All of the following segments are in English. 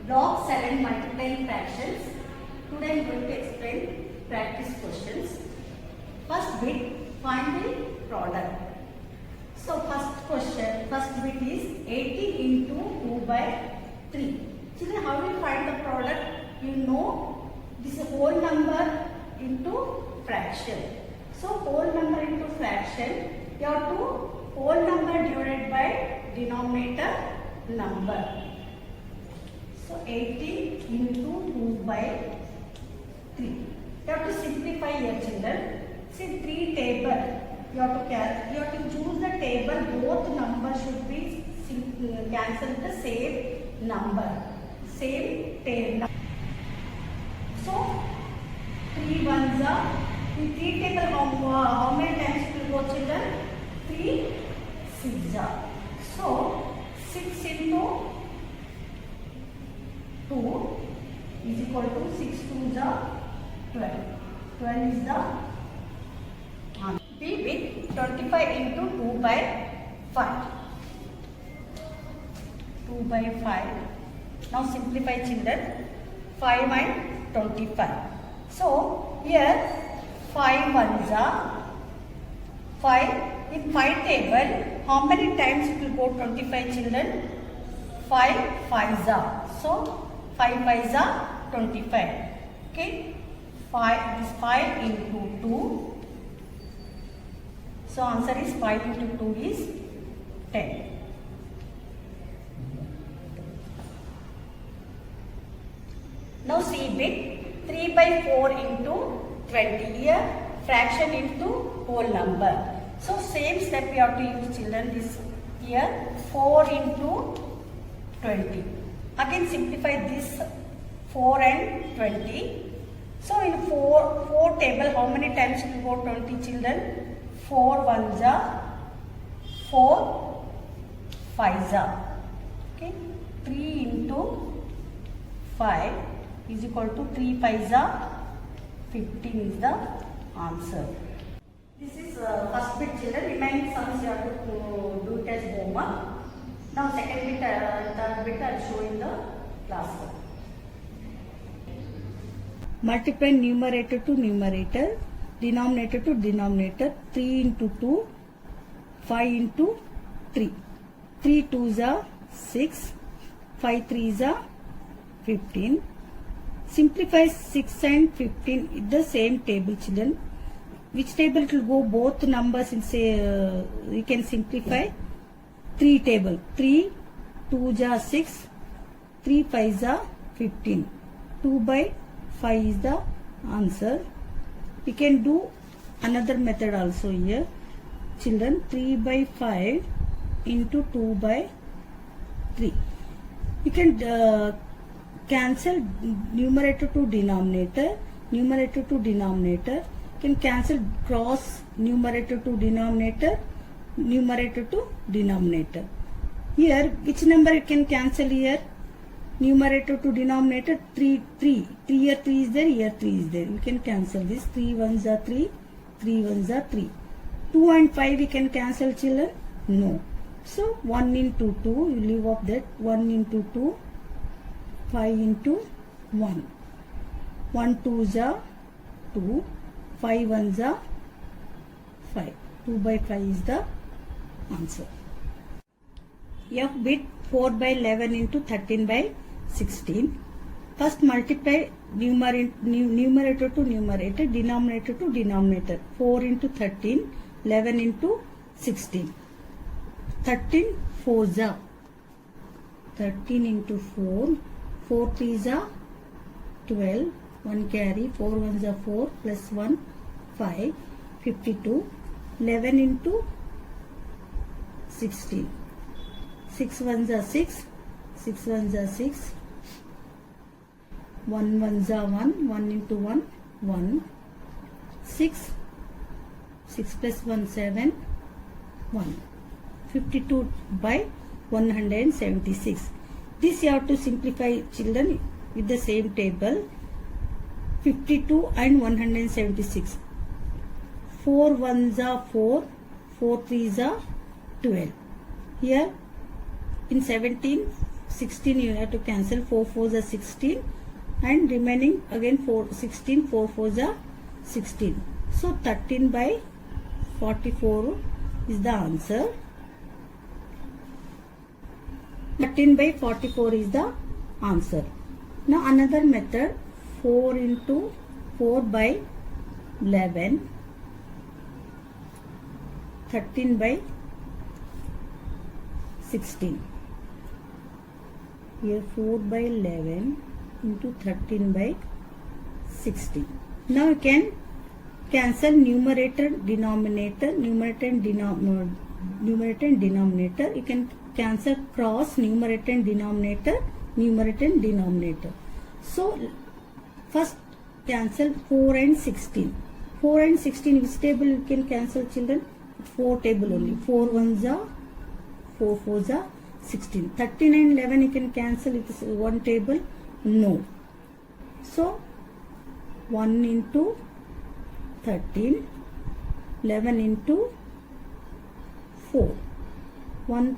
Log 7 multiplying fractions. Today I am going to explain practice questions. First bit, find the product. So first bit is 80 into 2 by 3. Children, how will you find the product? You know this is whole number into fraction. So whole number into fraction, you have to whole number divided by denominator number. So 80 into 2 by 3. You have to simplify here, children. See 3 table. You have to choose the table. Both numbers should be cancelled the same number. Same table. So 3 ones are in 3 table. How many times it will go, children? 3 6 are. So 6 into 2 is equal to 6 2s are 12. 12 is the answer. B with 25 into 2 by 5. 2 by 5. Now simplify, children. 5 and 25. So here 5 ones are 5. In 5 table, how many times it will go 25, children? 5 5s are. So 5 5s are 25. Okay. 5 is 5 into 2. So answer is 5 into 2 is 10. Now C bit, 3 by 4 into 20. Here fraction into whole number. So same step we have to use, children. This here 4 into 20. Again simplify this 4 and 20. So in 4 table, how many times will go 20, children? 4 ones are 4 5s are. Okay. 3 into 5 is equal to 3 5s are 15 is the answer. This is first bit, children. Remaining sums you have to do it as homework. Now second bit, third bit I will show in the classroom. Multiply numerator to numerator, denominator to denominator. 3 into 2, 5 into 3. 3 2s are 6, 5 3s are 15. Simplify 6 and 15 in the same table, children. Which table it will go? Both numbers in say we can simplify 3 table. 3 2s are 6, 3 5s are 15. 2 by 5 is the answer. We can do another method also here, children. 3 by 5 into 2 by 3. You can cancel numerator to denominator. Numerator to denominator. Can cancel cross numerator to denominator, numerator to denominator. Here which number you can cancel here? Numerator to denominator 3 3. 3 here 3 is there, here 3 is there. You can cancel this. 3 ones are 3, 3 ones are 3. 2 and 5 we can cancel, children? No. So 1 into 2, you leave off that. 1 into 2, 5 into 1. 1 2s are 2. 5 ones are 5. 2 by 5 is the answer. F bit 4 by 11 into 13 by 16. First multiply numerator to numerator, denominator to denominator. 4 into 13, 11 into 16. 13 4s are 13 into 4. 4 3s are 12. 1 carry, 4 ones are 4 plus 1, 5, 52. 11 into 16. 6 ones are 6, 6 ones are 6. 1 ones are 1, 1 into 1, 1. 6, 6 plus 1, 7, 1. 52 by 176. This you have to simplify, children, with the same table. 52 and 176. 4 ones are 4, 4 3s are 12. Here in 17 16 you have to cancel. 4 4s are 16 and remaining again 16. 4 4s are 16. So 13 by 44 is the answer. 13 by 44 is the answer. Now another method, 4 into 4 by 11, 13 by 16. Here 4 by 11 into 13 by 16. Now you can cancel numerator, denominator, numerator and denominator. You can cancel cross numerator and denominator, numerator and denominator. So first cancel 4 and 16. 4 and 16 which table you can cancel, children? 4 table only. 4 1s are 4 4s are 16. 13 and 11 you can cancel, it is one table? No. So 1 into 13, 11 into 4. 1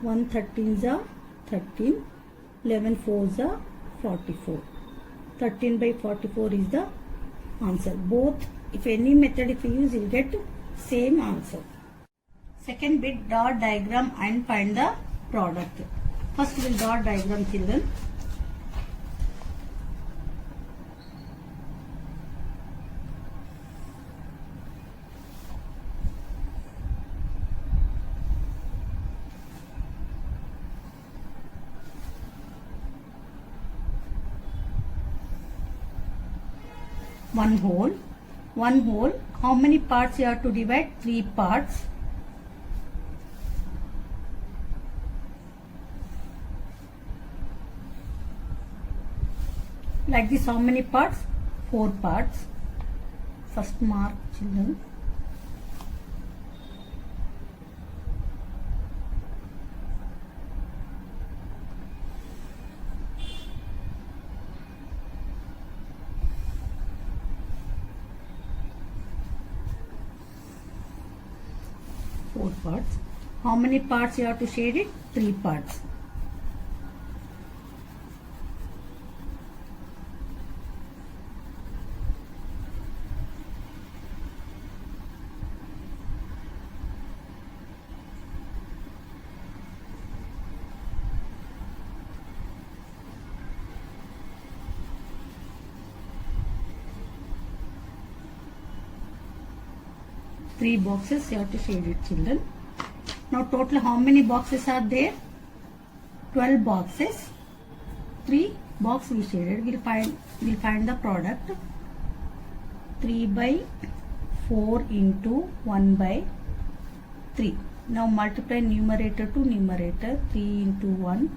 13s are 13, 11 4s are 44. 13 by 44 is the answer. Both, if any method if you use, you will get same answer. Second bit, dot diagram and find the product. First we will dot diagram, children. One whole. How many parts you have to divide? 3 parts. Like this, how many parts? 4 parts. First mark, children. Parts. How many parts you have to shade it? 3 parts. Three boxes you have to shade it, children. Now total how many boxes are there? 12 boxes. 3 box we shaded. We'll find the product. 3 by 4 into 1 by 3. Now multiply numerator to numerator. 3 into 1,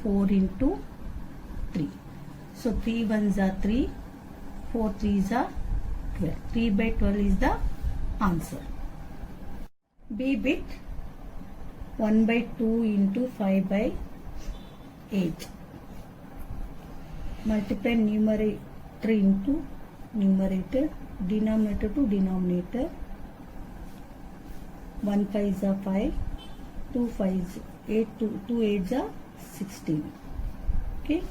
4 into 3. So 3 1s are 3, 4 3s are 12. 3 by 12 is the answer. B bit, 1 by 2 into 5 by 8. Multiply numerator into numerator, denominator to denominator. 1 5s are 5, 2 5s 8, 2 8s are 16. Okay.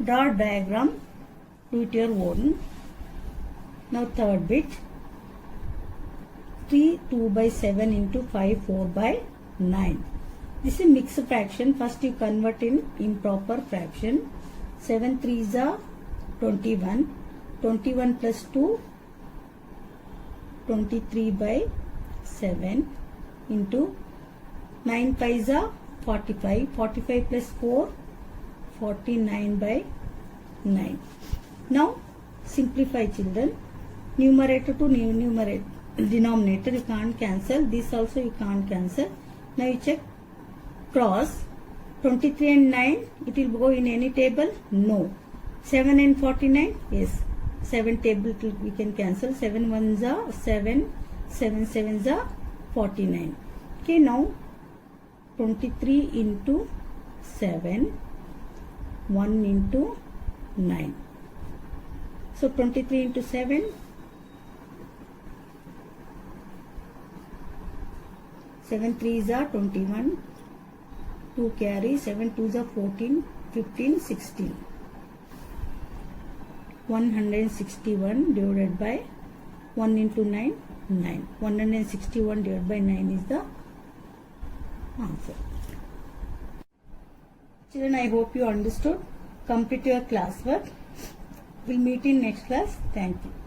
Draw diagram, do it your own. Now third bit, 3 2 by 7 into 5 4 by 9. This is mixed fraction. First you convert in improper fraction. 7 3s are 21. 21 plus 2, 23 by 7 into 9 5s are 45. 45 plus 4, 49 by 9. Now simplify, children. Numerator to numerator, denominator you can't cancel. This also you can't cancel. Now you check cross. 23 and 9, it will go in any table? No. 7 and 49? Yes. 7 table we can cancel. 7 1s are 7, 7 7s are 49. Okay, now 23 into 7, 1 into 9. So 23 into 7, 7 3s are 21, 2 carry, 7 2s are 14, 15, 16. 161 divided by 1 into 9, 9. 161 divided by 9 is the answer. Children, I hope you understood. Complete your classwork. We'll meet in next class. Thank you.